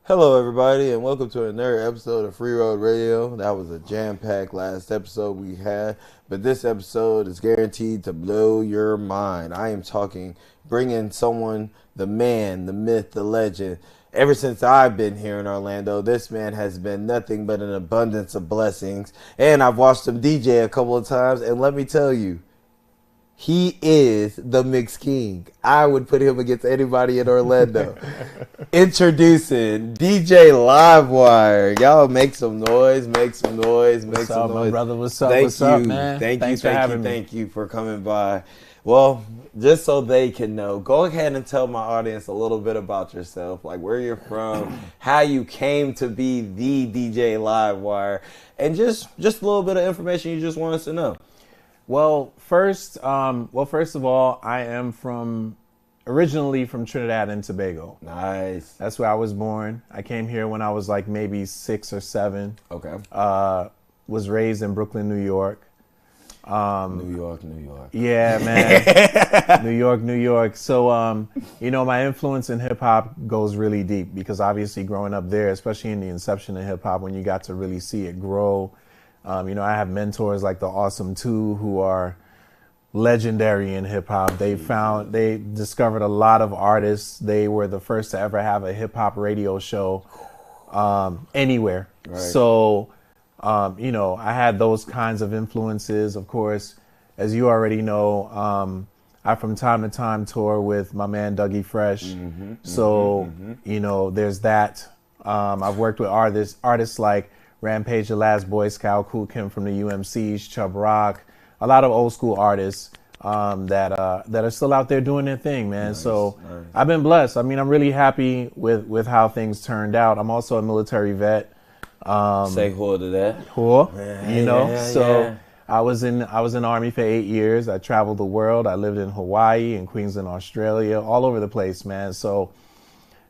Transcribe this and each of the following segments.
Hello, everybody, and welcome to another episode of Free Road Radio. That was a jam-packed last episode we had, but this episode is guaranteed to blow your mind. I am bringing someone, the man, the myth, the legend. Ever since I've been here in Orlando, this man has been nothing but an abundance of blessings, and I've watched him DJ a couple of times, and let me tell you, he is the Mix King. I would put him against anybody in Orlando. Introducing DJ LYVWYR. Y'all make some noise, make some noise, make What's some up, noise. my brother? What's up? Thank What's you. up, man? Thank having me. you for coming by. Well, just so they can know, go ahead and tell my audience a little bit about yourself, like where you're from, how you came to be the DJ LYVWYR, and just a little bit of information you just want us to know. Well, first of all, I am originally from Trinidad and Tobago. Nice. That's where I was born. I came here when I was like maybe 6 or 7. Okay. Was raised in Brooklyn, New York. New York. Yeah, man. New York. So, my influence in hip hop goes really deep because obviously growing up there, especially in the inception of hip hop, when you got to really see it grow. I have mentors like the Awesome Two who are legendary in hip hop. They discovered a lot of artists. They were the first to ever have a hip hop radio show anywhere. Right. So, I had those kinds of influences. Of course, as you already know, I from time to time tour with my man Dougie Fresh. There's that. I've worked with artists like Rampage the Last Boy Scout, Kool Kim from the UMCs, Chubb Rock, a lot of old school artists that are still out there doing their thing, man. Nice. I've been blessed. I mean, I'm really happy with how things turned out. I'm also a military vet. Say who to that. Cool. Yeah. I was in the Army for 8 years. I traveled the world. I lived in Hawaii and Queensland, Australia, all over the place, man. So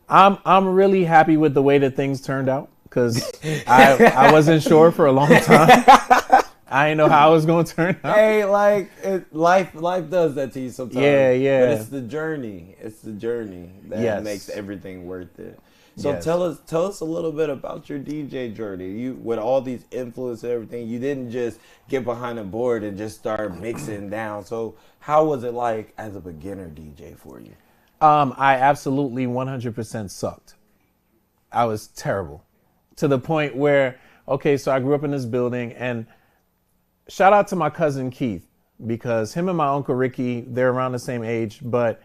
I'm really happy with the way that things turned out. Because I wasn't sure for a long time. I didn't know how it was going to turn out. Hey, life does that to you sometimes. Yeah. But it's the journey. It's the journey that makes everything worth it. So Yes. tell us a little bit about your DJ journey. You, with all these influences and everything, you didn't just get behind a board and just start mixing down. So how was it like as a beginner DJ for you? I absolutely 100% sucked. I was terrible. To the point where, so I grew up in this building, and shout out to my cousin Keith, because him and my uncle Ricky, they're around the same age, but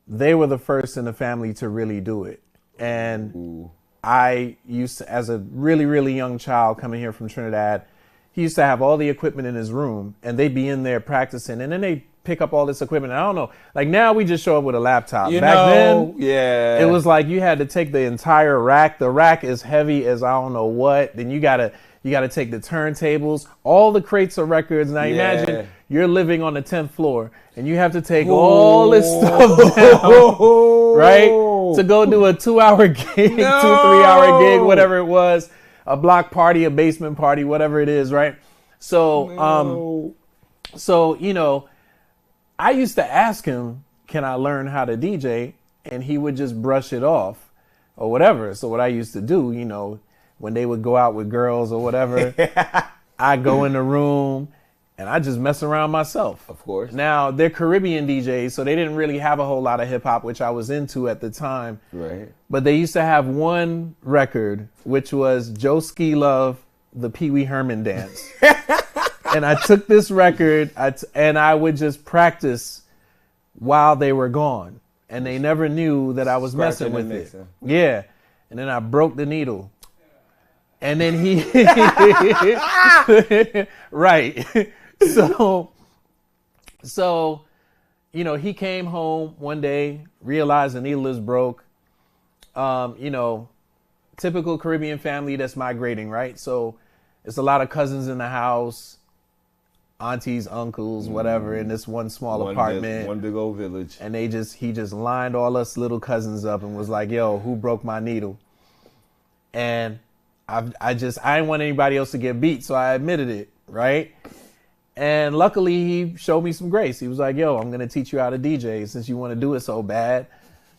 they were the first in the family to really do it. And I used to, as a really, really young child coming here from Trinidad, he used to have all the equipment in his room, and they'd be in there practicing, and then they pick up all this equipment. I don't know. Like now we just show up with a laptop. Back then, it was like you had to take the entire rack. The rack is heavy as I don't know what. Then you gotta take the turntables, all the crates of records. Now imagine you're living on the 10th floor and you have to take all this stuff down, right? To go do a 2-hour gig, 2-3-hour gig, whatever it was, a block party, a basement party, whatever it is, right? So, I used to ask him, can I learn how to DJ? And he would just brush it off or whatever. So what I used to do, when they would go out with girls or whatever, I go in the room and I just mess around myself. Of course. Now, they're Caribbean DJs, so they didn't really have a whole lot of hip hop, which I was into at the time. Right. But they used to have one record, which was Joe Ski Love, the Pee Wee Herman Dance. And I took this record and I would just practice while they were gone. And they never knew that I was messing with it. Yeah. And then I broke the needle. And then he... right. So, he came home one day, realized the needle is broke. Typical Caribbean family that's migrating, right? So it's a lot of cousins in the house. Aunties, uncles, whatever, in this one small apartment. One big old village. And he just lined all us little cousins up and was like, yo, who broke my needle? And I didn't want anybody else to get beat, so I admitted it, right? And luckily he showed me some grace. He was like, yo, I'm going to teach you how to DJ since you want to do it so bad.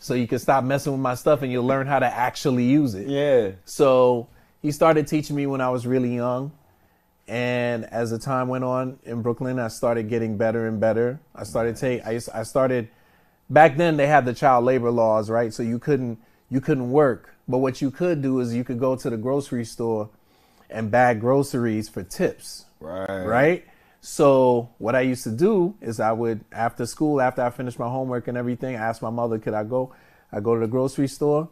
so you can stop messing with my stuff and you'll learn how to actually use it. Yeah. So he started teaching me when I was really young. And as the time went on in Brooklyn, I started getting better and better. I started back then they had the child labor laws, right? So you couldn't work. But what you could do is you could go to the grocery store and bag groceries for tips. Right? So what I used to do is I would, after school, after I finished my homework and everything, ask my mother, could I go? I go to the grocery store,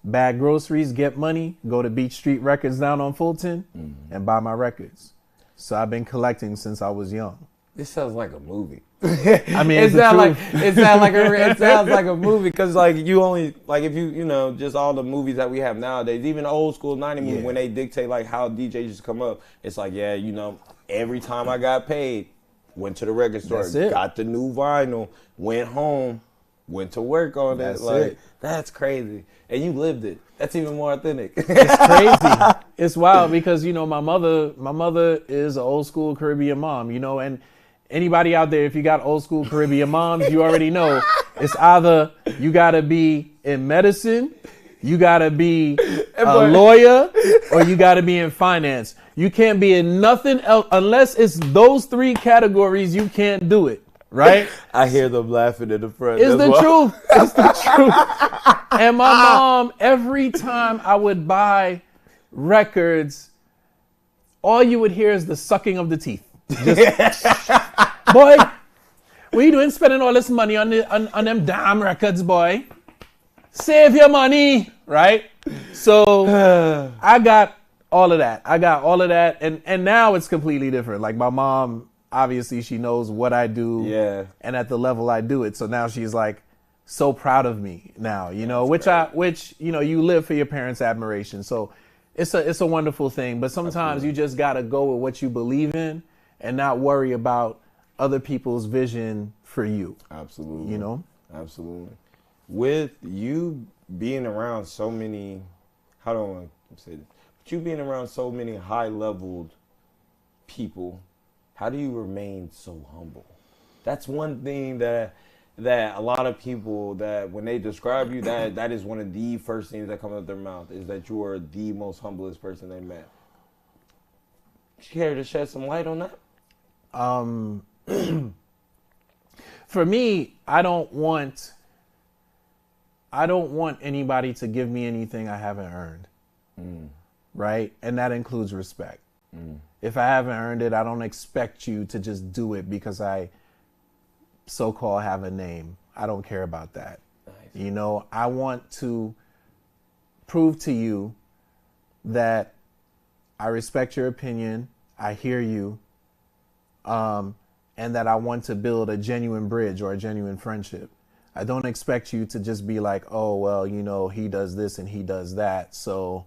bag groceries, get money, go to Beach Street Records down on Fulton, and buy my records. So I've been collecting since I was young. This sounds like a movie. I mean, it sounds like a movie because like you only like if you know just all the movies that we have nowadays, even old school 90 movies when they dictate like how DJs just come up, it's like every time I got paid, went to the record store, got the new vinyl, went home, went to work on it. That's crazy, and you lived it. That's even more authentic. It's crazy. It's wild because my mother is an old school Caribbean mom, and anybody out there, if you got old school Caribbean moms, you already know it's either you gotta be in medicine, you gotta be a lawyer, or you gotta be in finance. You can't be in nothing else unless it's those three categories. You can't do it. Right? I hear them laughing in the front. It's the truth. It's the truth. And my mom, every time I would buy records, all you would hear is the sucking of the teeth. Just, boy, what you doing spending all this money on them damn records, boy? Save your money, right? So I got all of that. And now it's completely different. Like my mom, obviously she knows what I do and at the level I do it. So now she's like so proud of me now, which you live for your parents' admiration. So it's a wonderful thing. But sometimes you just got to go with what you believe in and not worry about other people's vision for you. Absolutely. Absolutely. With you being around so many, how do I want to say this? But you being around so many high-leveled people, how do you remain so humble? That's one thing that a lot of people, that when they describe you, that is one of the first things that come out of their mouth, is that you are the most humblest person they met. Do you care to shed some light on that? For me, I don't want anybody to give me anything I haven't earned. Right? And that includes respect. If I haven't earned it, I don't expect you to just do it because I so-called have a name. I don't care about that. Nice. I want to prove to you that I respect your opinion, I hear you, and that I want to build a genuine bridge or a genuine friendship. I don't expect you to just be like, oh, well, he does this and he does that, so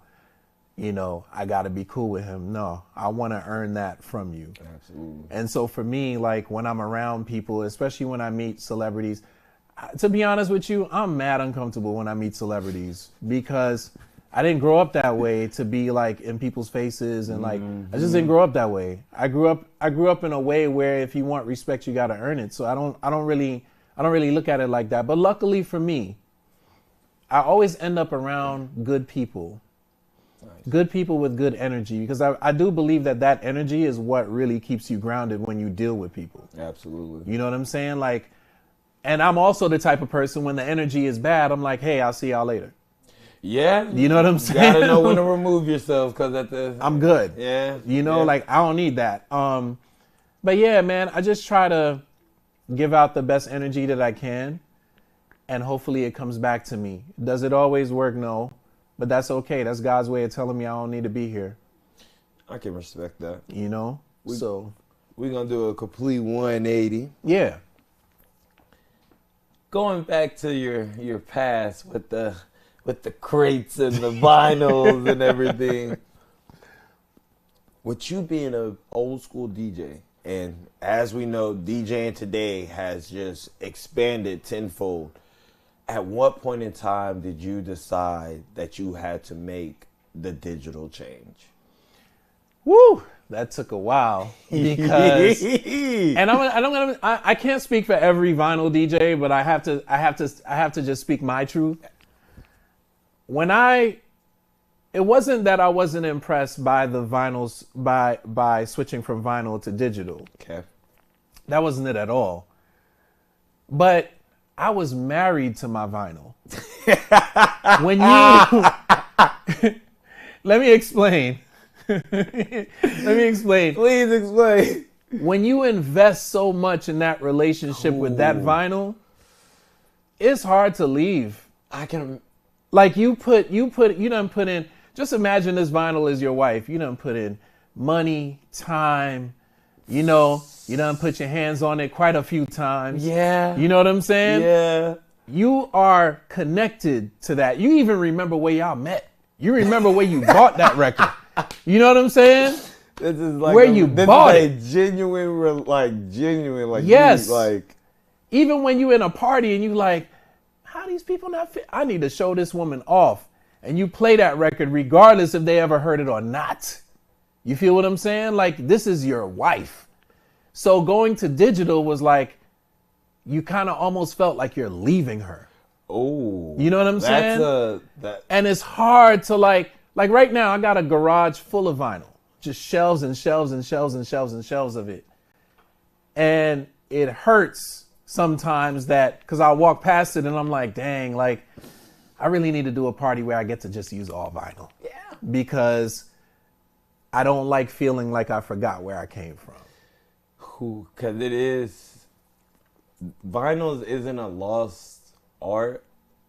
I got to be cool with him. No, I want to earn that from you. Absolutely. And so for me, like when I'm around people, especially when I meet celebrities, to be honest with you, I'm mad uncomfortable when I meet celebrities because I didn't grow up that way to be like in people's faces and like, I just didn't grow up that way. I grew up in a way where if you want respect, you got to earn it. So I don't really look at it like that. But luckily for me, I always end up around good people. Nice. Good people with good energy, because I do believe that energy is what really keeps you grounded when you deal with people. Absolutely. You know what I'm saying? Like, and I'm also the type of person when the energy is bad, I'm like, hey, I'll see y'all later. Yeah. You know what I'm saying? You gotta know when to remove yourself because I'm good. Yeah. Like I don't need that. But yeah, man, I just try to give out the best energy that I can, and hopefully it comes back to me. Does it always work? No. But that's okay. That's God's way of telling me I don't need to be here. I can respect that. So we're going to do a complete 180. Yeah. Going back to your past with the crates and the vinyls and everything. With you being an old school DJ, and as we know, DJing today has just expanded tenfold. At what point in time did you decide that you had to make the digital change? Woo, that took a while because, and I can't speak for every vinyl DJ, but I have to just speak my truth. It wasn't that I wasn't impressed by the vinyls by switching from vinyl to digital. Okay. That wasn't it at all. But I was married to my vinyl. When you let me explain. Please explain. When you invest so much in that relationship with that vinyl, it's hard to leave. I can like you done put in, just imagine this vinyl is your wife. You done put in money, time, you done put your hands on it quite a few times. Yeah. You know what I'm saying? Yeah. You are connected to that. You even remember where y'all met. You remember where you bought that record. You know what I'm saying? This is like where you bought it. Genuine, like yes. Like even when you in a party and you like, how these people not fit? I need to show this woman off, and you play that record regardless if they ever heard it or not. You feel what I'm saying? Like this is your wife. So going to digital was like, you kind of almost felt like you're leaving her. Oh, you know what I'm saying? And it's hard to like right now I got a garage full of vinyl, just shelves and shelves and shelves and shelves and shelves of it. And it hurts sometimes that, cause I'll walk past it and I'm like, dang, like I really need to do a party where I get to just use all vinyl. Yeah. Because I don't like feeling like I forgot where I came from. Cause it is, vinyls isn't a lost art,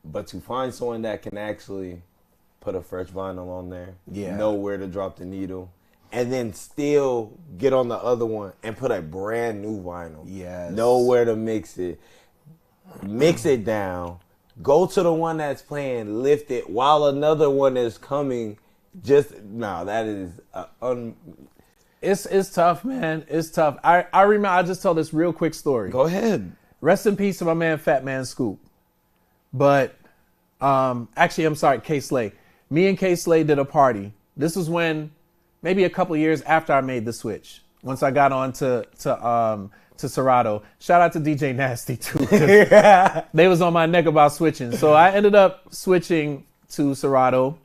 but to find someone that can actually put a fresh vinyl on there, know where to drop the needle, and then still get on the other one and put a brand new vinyl. Yes. Know where to mix it down, go to the one that's playing, lift it while another one is coming. That is it's tough, man. It's tough. I remember, I'll just tell this real quick story. Go ahead. Rest in peace to my man, Fat Man Scoop. But actually, I'm sorry, K Slay. Me and K Slay did a party. This was when, maybe a couple years after I made the switch. Once I got on to Serato. Shout out to DJ Nasty too. They was on my neck about switching. So I ended up switching to Serato.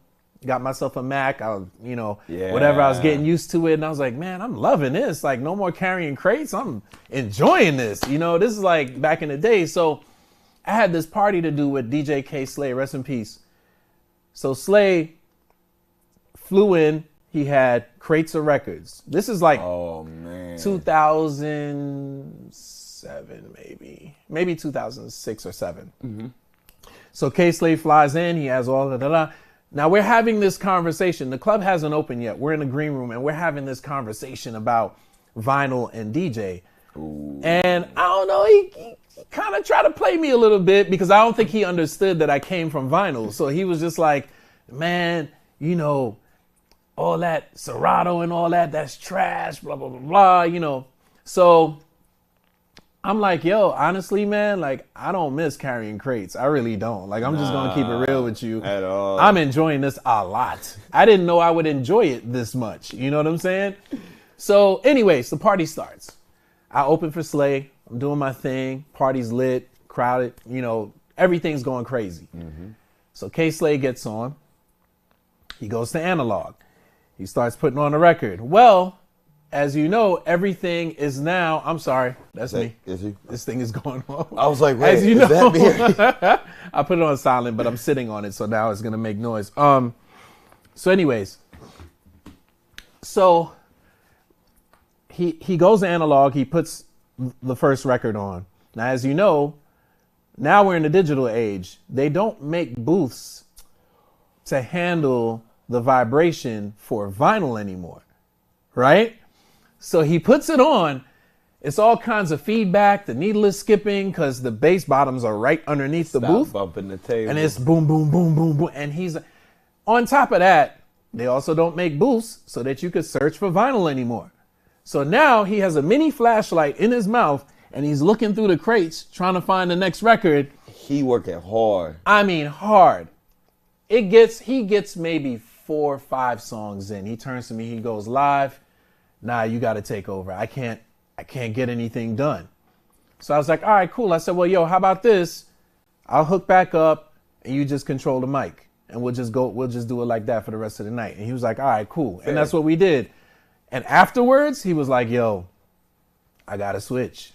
Got myself a Mac. Whatever. I was getting used to it. And I was like, man, I'm loving this. Like, no more carrying crates. I'm enjoying this. This is like back in the day. So I had this party to do with DJ K Slay. Rest in peace. So Slay flew in. He had crates of records. This is like 2007, maybe 2006 or 7. Mm-hmm. So K Slay flies in. He has all the Now we're having this conversation. The club hasn't opened yet. We're in the green room and we're having this conversation about vinyl and DJ. Ooh. And I don't know, he kind of tried to play me a little bit because I don't think he understood that I came from vinyl. So he was just like, man, all that Serato and all that's trash, blah, blah, blah, blah, So I'm like, yo, honestly, man, like, I don't miss carrying crates. I really don't. Like, I'm just going to keep it real with you. At all. I'm enjoying this a lot. I didn't know I would enjoy it this much. You know what I'm saying? So anyways, the party starts. I open for Slay. I'm doing my thing. Party's lit, crowded, everything's going crazy. Mm-hmm. So K Slay gets on. He goes to analog. He starts putting on a record. Well, as you know, everything is now. I'm sorry, that's me. Is he? This thing is going on. I was like, wait, as you know, that me? I put it on silent, but I'm sitting on it, so now it's gonna make noise. So anyways, so he goes to analog. He puts the first record on. Now, as you know, now we're in the digital age. They don't make booths to handle the vibration for vinyl anymore, right? So he puts it on. It's all kinds of feedback. The needle is skipping because the bass bottoms are right underneath the booth. Bumping the table. And it's boom, boom, boom, boom, boom. And he's on top of that. They also don't make booths so that you could search for vinyl anymore. So now he has a mini flashlight in his mouth and he's looking through the crates trying to find the next record. He working hard. I mean, hard. He gets maybe 4 or 5 songs in. He turns to me. He goes, Live, nah, you got to take over. I can't get anything done. So I was like, all right, cool. I said, well, yo, how about this? I'll hook back up and you just control the mic and we'll just do it like that for the rest of the night. And he was like, all right, cool. Fair. And that's what we did. And afterwards he was like, yo, I got to switch.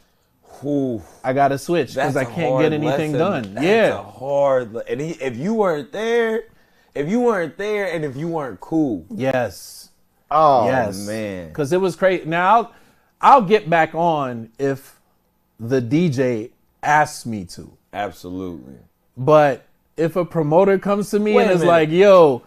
Ooh, I got to switch because I can't get anything done. That's a hard, and if you weren't there, and if you weren't cool. Yes. Oh, yes. man. Because it was crazy. Now, I'll get back on if the DJ asks me to. Absolutely. But if a promoter comes to me Wait and a is minute. like, yo,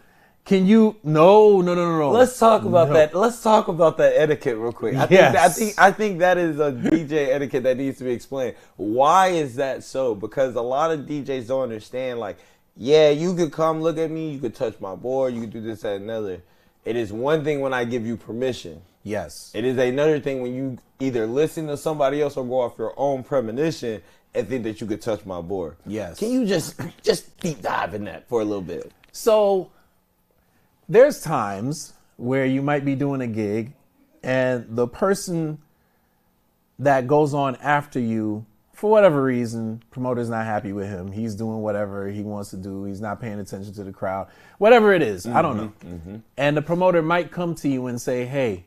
can you, no. Let's talk about that. Let's talk about that etiquette real quick. I think that is a DJ etiquette that needs to be explained. Why is that so? Because a lot of DJs don't understand, like, yeah, you could come look at me, you could touch my board, you could do this, that, and another. It is one thing when I give you permission. Yes. It is another thing when you either listen to somebody else or go off your own premonition and think that you could touch my board. Yes. Can you just deep dive in that for a little bit? So there's times where you might be doing a gig and the person that goes on after you, for whatever reason, promoter's not happy with him. He's doing whatever he wants to do. He's not paying attention to the crowd. Whatever it is, I don't know. Mm-hmm. And the promoter might come to you and say, hey,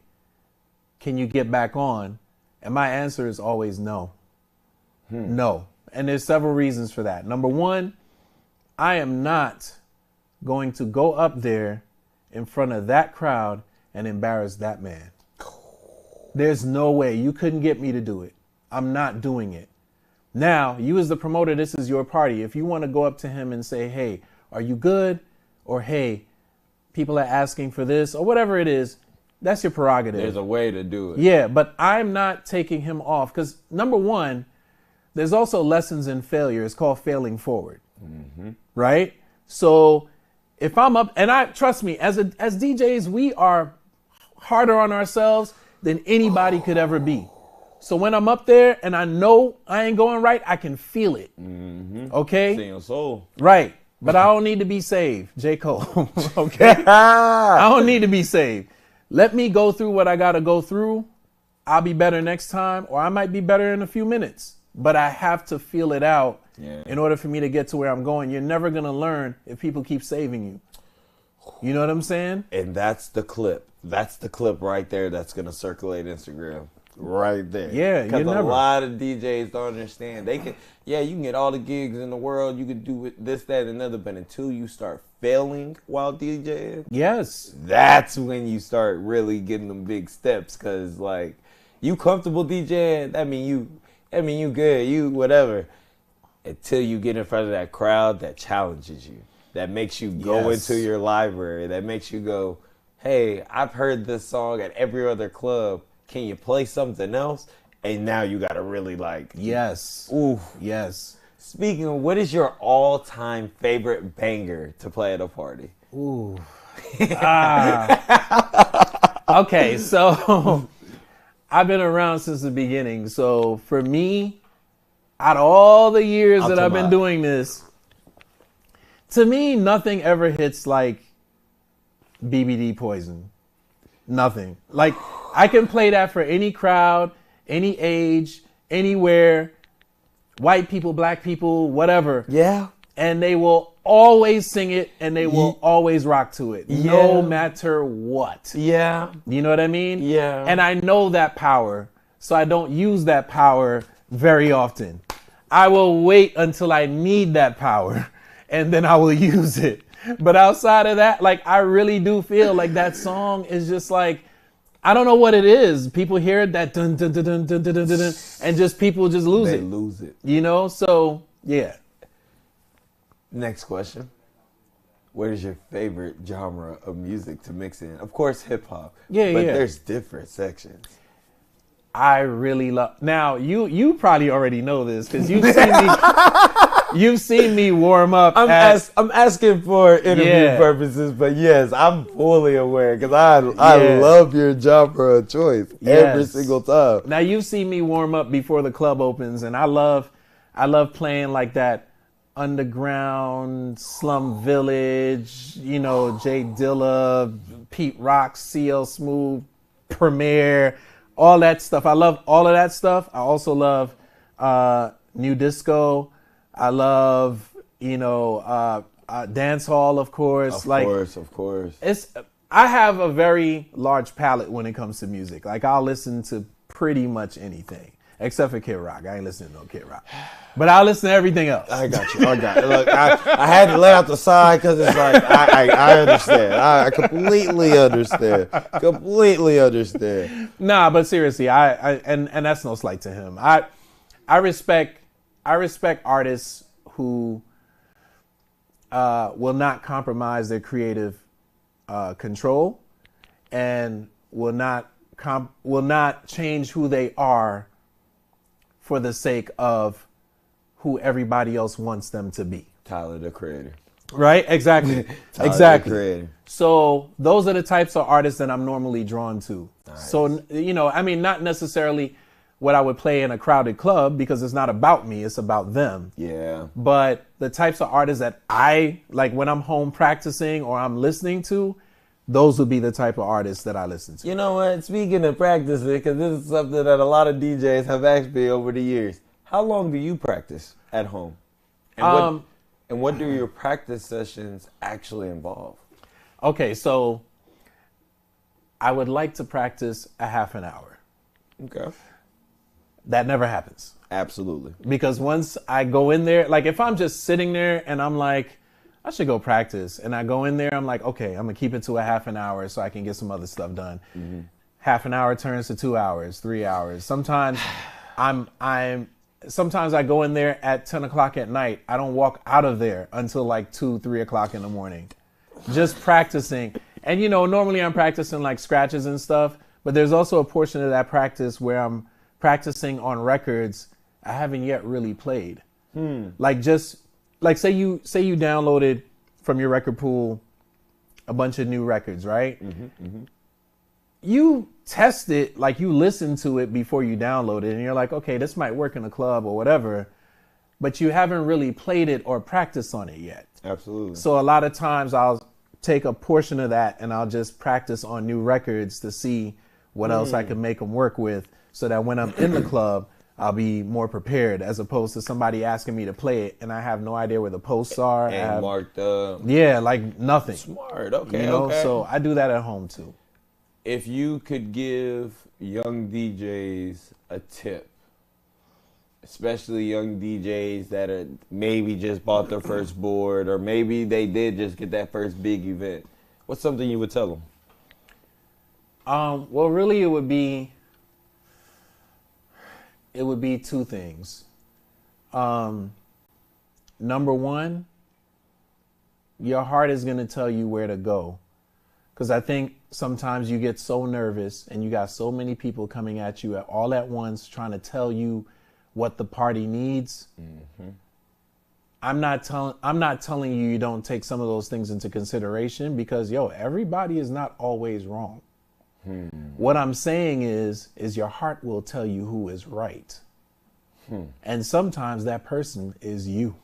can you get back on? And my answer is always no. No. And there's several reasons for that. Number one, I am not going to go up there in front of that crowd and embarrass that man. There's no way. You couldn't get me to do it. I'm not doing it. Now, you as the promoter, this is your party. If you want to go up to him and say, hey, are you good? Or, hey, people are asking for this, or whatever it is, that's your prerogative. There's a way to do it. Yeah, but I'm not taking him off because, number one, there's also lessons in failure. It's called failing forward, right? So if I'm up, and trust me, as DJs, we are harder on ourselves than anybody could ever be. So when I'm up there and I know I ain't going right, I can feel it. Okay? See your soul. Right. But I don't need to be saved, J. Cole. Okay? I don't need to be saved. Let me go through what I got to go through. I'll be better next time, or I might be better in a few minutes. But I have to feel it out in order for me to get to where I'm going. You're never going to learn if people keep saving you. You know what I'm saying? And that's the clip. That's the clip right there that's going to circulate Instagram. Right there. Yeah, because a lot of DJs don't understand. They can, you can get all the gigs in the world. You can do this, that, and another. But until you start failing while DJing, yes, that's when you start really getting them big steps. Because like, you comfortable DJing, that mean you good, you whatever. Until you get in front of that crowd that challenges you, that makes you go into your library, that makes you go, hey, I've heard this song at every other club. Can you play something else? And now you got to really like... Yes. Ooh. Yes. Speaking of, what is your all-time favorite banger to play at a party? Ooh. Okay, so I've been around since the beginning. So for me, out of all the years that I've been doing this, to me, nothing ever hits like BBD Poison. Nothing. Like, I can play that for any crowd, any age, anywhere, white people, black people, whatever. Yeah. And they will always sing it and they will always rock to it, no matter what. Yeah. You know what I mean? Yeah. And I know that power, so I don't use that power very often. I will wait until I need that power and then I will use it. But outside of that, like, I really do feel like that song is just like, I don't know what it is. People hear it, that dun dun dun dun dun dun dun, dun, and just people just lose it. They lose it. You know? So, yeah. Next question. What is your favorite genre of music to mix in? Of course, hip hop. Yeah, but yeah. there's different sections. I really love. Now, you probably already know this because you've seen me warm up. I'm asking for interview purposes, but yes, I'm fully aware because I love your genre of choice every single time. Now, you've seen me warm up before the club opens, and I love playing like that underground slum village. You know, Jay Dilla, Pete Rock, CL Smooth. Premiere, all that stuff. I love all of that stuff. I also love new disco. I love, dance hall, of course. Of course. I have a very large palette when it comes to music. Like, I'll listen to pretty much anything except for Kid Rock. I ain't listening to no Kid Rock, but I'll listen to everything else. I got you. Look, I had to let out the side because it's like I understand. I completely understand. Nah, but seriously, and that's no slight to him. I respect artists who will not compromise their creative control and will not change who they are for the sake of who everybody else wants them to be. Tyler, the Creator. Right? Exactly. Tyler, exactly. The Creator. So those are the types of artists that I'm normally drawn to. Nice. So, not necessarily what I would play in a crowded club because it's not about me, it's about them. Yeah. But the types of artists that I like when I'm home practicing or I'm listening to, those would be the type of artists that I listen to. You know what? Speaking of practicing, because this is something that a lot of DJs have asked me over the years. How long do you practice at home? And what do your practice sessions actually involve? Okay, so I would like to practice a half an hour. Okay. That never happens. Absolutely. Because once I go in there, like if I'm just sitting there and I'm like, I should go practice. And I go in there, I'm like, okay, I'm going to keep it to a half an hour so I can get some other stuff done. Mm-hmm. Half an hour turns to 2 hours, 3 hours. Sometimes sometimes I go in there at 10 o'clock at night. I don't walk out of there until like 2, 3 o'clock in the morning. Just practicing. And normally I'm practicing like scratches and stuff, but there's also a portion of that practice where I'm practicing on records I haven't yet really played. Like say you downloaded from your record pool a bunch of new records, right? Mm-hmm, mm-hmm. You test it, like you listen to it before you download it, and you're like, okay, this might work in a club or whatever, but you haven't really played it or practiced on it yet. Absolutely. So a lot of times I'll take a portion of that and I'll just practice on new records to see what else I can make them work with, so that when I'm in the club, I'll be more prepared, as opposed to somebody asking me to play it and I have no idea where the posts are. And marked up. Yeah, like nothing. Smart. Okay. Okay. So I do that at home too. If you could give young DJs a tip, especially young DJs that are maybe just bought their first board, or maybe they did just get that first big event, what's something you would tell them? Well, really, it would be two things. Number one, your heart is going to tell you where to go. Because I think sometimes you get so nervous and you got so many people coming at you all at once trying to tell you what the party needs. Mm-hmm. I'm not telling you don't take some of those things into consideration, because everybody is not always wrong. What I'm saying is your heart will tell you who is right. And sometimes that person is you.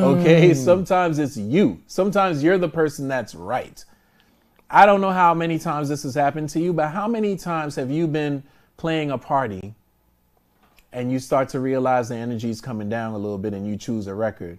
Okay, sometimes it's you. Sometimes you're the person that's right. I don't know how many times this has happened to you, but how many times have you been playing a party and you start to realize the energy's coming down a little bit and you choose a record,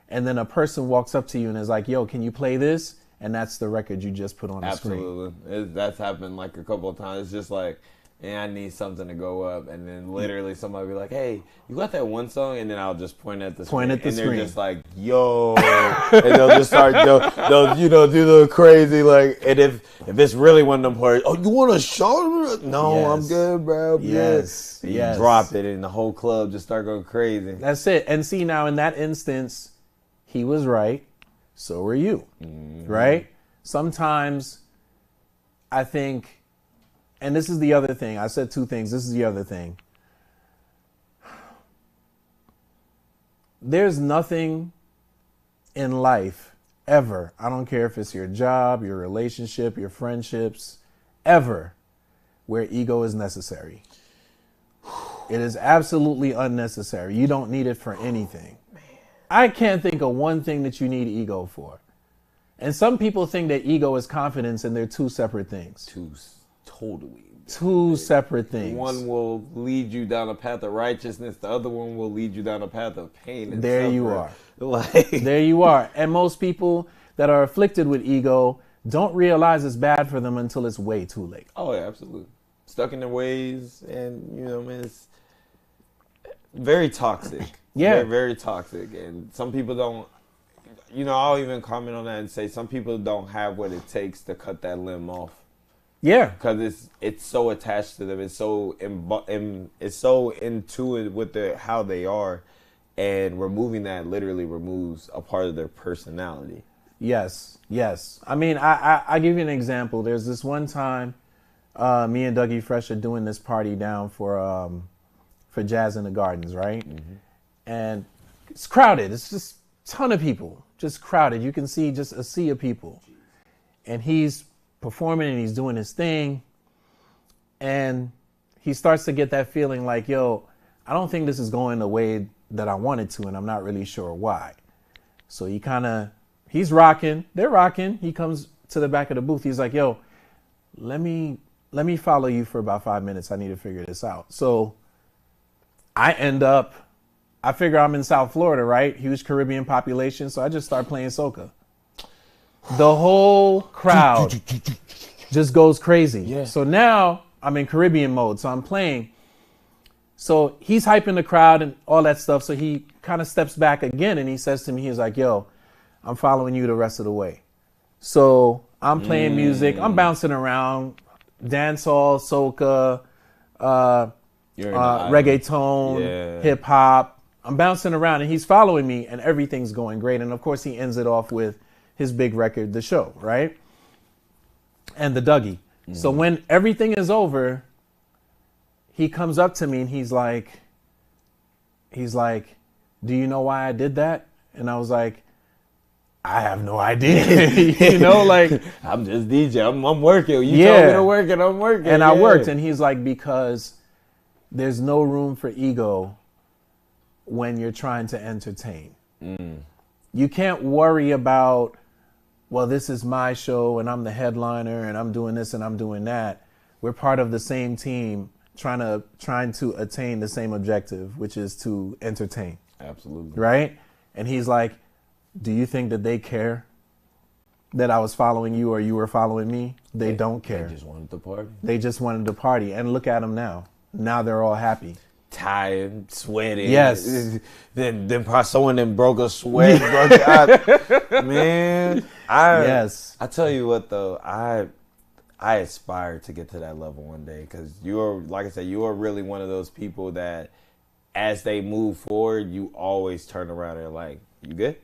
and then a person walks up to you and is like, yo, can you play this? And that's the record you just put on the screen. Absolutely. That's happened like a couple of times. It's just like, I need something to go up. And then literally somebody be like, hey, you got that one song? And then I'll just point at the screen. And they're just like, yo. And they'll just start, they'll do the crazy, like, and if it's really one of them parties, oh, you want a shot? No, yes. I'm good, bro. Yes. You drop it and the whole club just start going crazy. That's it. And see, now in that instance, he was right. So are you, right? Sometimes I think, and this is the other thing. I said two things. This is the other thing. There's nothing in life ever, I don't care if it's your job, your relationship, your friendships, ever, where ego is necessary. It is absolutely unnecessary. You don't need it for anything. I can't think of one thing that you need ego for. And some people think that ego is confidence, and they're two separate things. Two separate things. One will lead you down a path of righteousness. The other one will lead you down a path of pain. And there suffering. you are. Like there you are. And most people that are afflicted with ego don't realize it's bad for them until it's way too late. Oh, yeah, absolutely. Stuck in their ways, and man, it's very toxic. Yeah, very, very toxic. And some people don't. I'll even comment on that and say some people don't have what it takes to cut that limb off. Yeah, because it's so attached to them. It's so into it with how they are, and removing that literally removes a part of their personality. Yes. I mean, I give you an example. There's this one time, me and Dougie Fresh are doing this party down for Jazz in the Gardens, right? Mm-hmm. And it's crowded. It's just a ton of people, just crowded. You can see just a sea of people, and he's performing and he's doing his thing, and he starts to get that feeling like, yo, I don't think this is going the way that I wanted to, and I'm not really sure why. So he's rocking, they're rocking. He comes to the back of the booth. He's like, yo, let me follow you for about 5 minutes. I need to figure this out. So I figure I'm in South Florida, right? Huge Caribbean population. So I just start playing soca. The whole crowd just goes crazy. Yeah. So now I'm in Caribbean mode. So I'm playing. So he's hyping the crowd and all that stuff. So he kind of steps back again and he says to me, he's like, yo, I'm following you the rest of the way. So I'm playing music. I'm bouncing around, dancehall, soca, reggaeton, hip hop. I'm bouncing around and he's following me and everything's going great. And of course he ends it off with his big record, The Show, right? And the Dougie. Mm. So when everything is over, he comes up to me and he's like, do you know why I did that? And I was like, I have no idea. Like I'm just DJ. I'm working. You told me to work and I'm working. And I worked. And he's like, because there's no room for ego when you're trying to entertain. Mm. You can't worry about, well, this is my show and I'm the headliner and I'm doing this and I'm doing that. We're part of the same team trying to attain the same objective, which is to entertain. Absolutely. Right? And he's like, do you think that they care that I was following you or you were following me? They don't care. They just wanted to party. They just wanted to party. And look at them now. Now they're all happy. Tired, sweating. Yes. Then probably someone then broke a sweat. Broke out. Man. I tell you what though, I aspire to get to that level one day because you're, like I said, you are really one of those people that as they move forward, you always turn around and like, you good?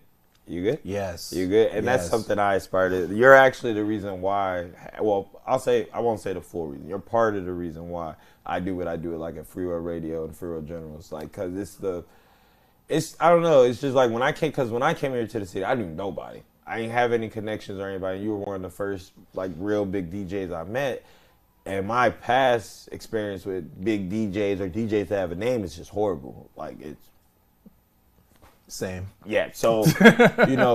You good? Yes. You good? And that's something I aspire to. You're actually the reason why, well, I won't say the full reason. You're part of the reason why I do what I do, like at Free Road Radio and Free Road General. It's like, cause I don't know. It's just like when I came here to the city, I knew nobody. I didn't have any connections or anybody. You were one of the first like real big DJs I met. And my past experience with big DJs or DJs that have a name is just horrible. Like it's same. Yeah. So,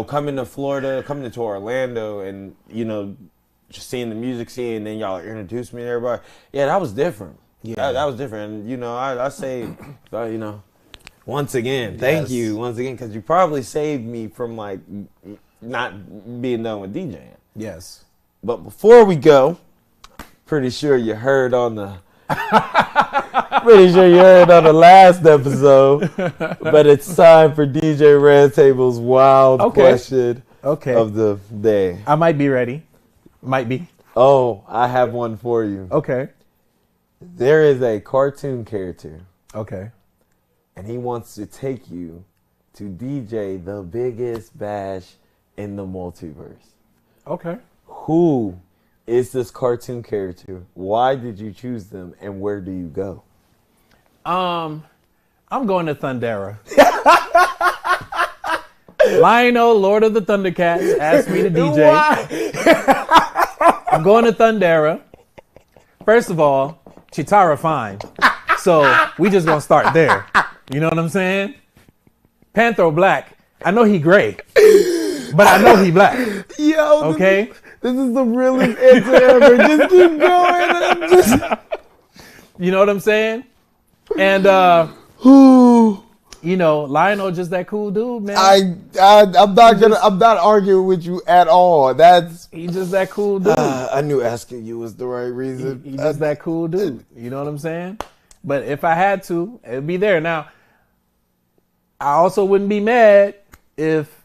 coming to Florida, coming to Orlando and, just seeing the music scene and then y'all introduced me to everybody. Yeah, that was different. Yeah. That was different. And, I say, once again, thank you once again, because you probably saved me from like not being done with DJing. Yes. But before we go, pretty sure you heard on the last episode, but it's time for DJ Red Table's wild question of the day. I might be ready. Might be. Oh, I have one for you. Okay. There is a cartoon character. Okay. And he wants to take you to DJ the biggest bash in the multiverse. Okay. Who is this cartoon character? Why did you choose them? And where do you go? I'm going to Thundera. Lionel, Lord of the Thundercats, asked me to DJ. I'm going to Thundera. First of all, Chitara fine. So we just gonna start there. You know what I'm saying? Panther Black. I know he gray. but I know he black. Yo, Okay? This is the realest answer ever. Just keep going. You know what I'm saying? And you know, Lionel just that cool dude, man. I'm not arguing with you at all. He's just that cool dude. I knew asking you was the right reason. He's just that cool dude. You know what I'm saying? But if I had to, it'd be there. Now, I also wouldn't be mad if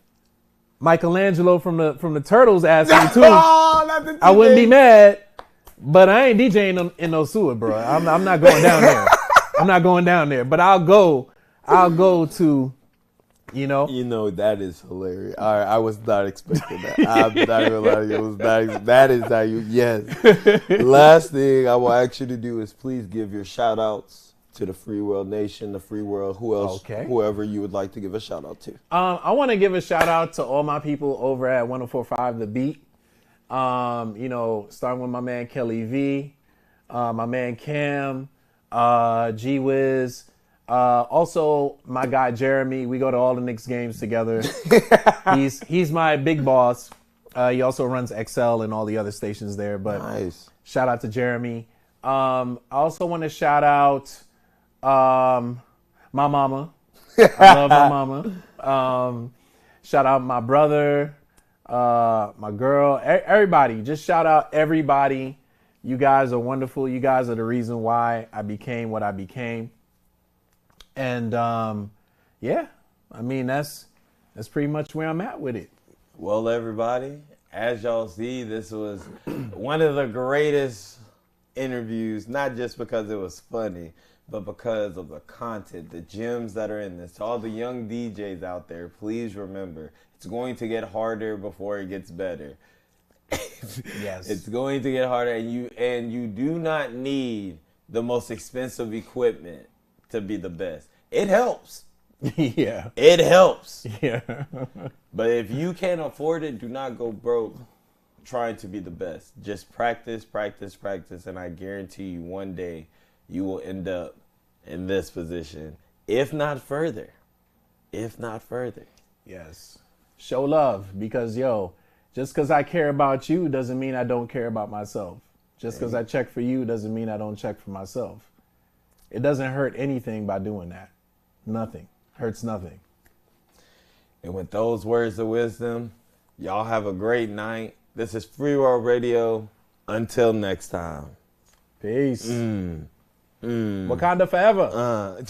Michelangelo from the Turtles asked me too. I wouldn't be mad, but I ain't DJing in no sewer, bro. I'm not going down there. I'm not going down there. But I'll go to, you know. You know, that is hilarious. All right, I was not expecting that. I'm not gonna lie to you. That is how you. Yes. Last thing I will ask you to do is please give your shout outs to the Free World Nation, the Free World, whoever you would like to give a shout out to. I want to give a shout out to all my people over at 104.5 The Beat. You know, starting with my man Kelly V, my man Cam, G Wiz, also my guy Jeremy. We go to all the Knicks games together. He's my big boss. He also runs XL and all the other stations there. But nice. Shout out to Jeremy. I also want to shout out my mama. I love my mama. Shout out my brother, my girl, everybody. Just shout out everybody. You guys are wonderful. You guys are the reason why I became what I became. And yeah, I mean that's pretty much where I'm at with it. Well, everybody, as y'all see, this was one of the greatest interviews, not just because it was funny, but because of the content, the gems that are in this. To all the young DJs out there, please remember, it's going to get harder before it gets better. Yes. It's going to get harder, and you do not need the most expensive equipment to be the best. It helps. Yeah. It helps. Yeah. But if you can't afford it, do not go broke trying to be the best. Just practice, practice, practice, and I guarantee you one day you will end up in this position, if not further. If not further. Yes. Show love, because just because I care about you doesn't mean I don't care about myself. Just because I check for you doesn't mean I don't check for myself. It doesn't hurt anything by doing that. Nothing. Hurts nothing. And with those words of wisdom, y'all have a great night. This is Free World Radio. Until next time. Peace. Wakanda forever.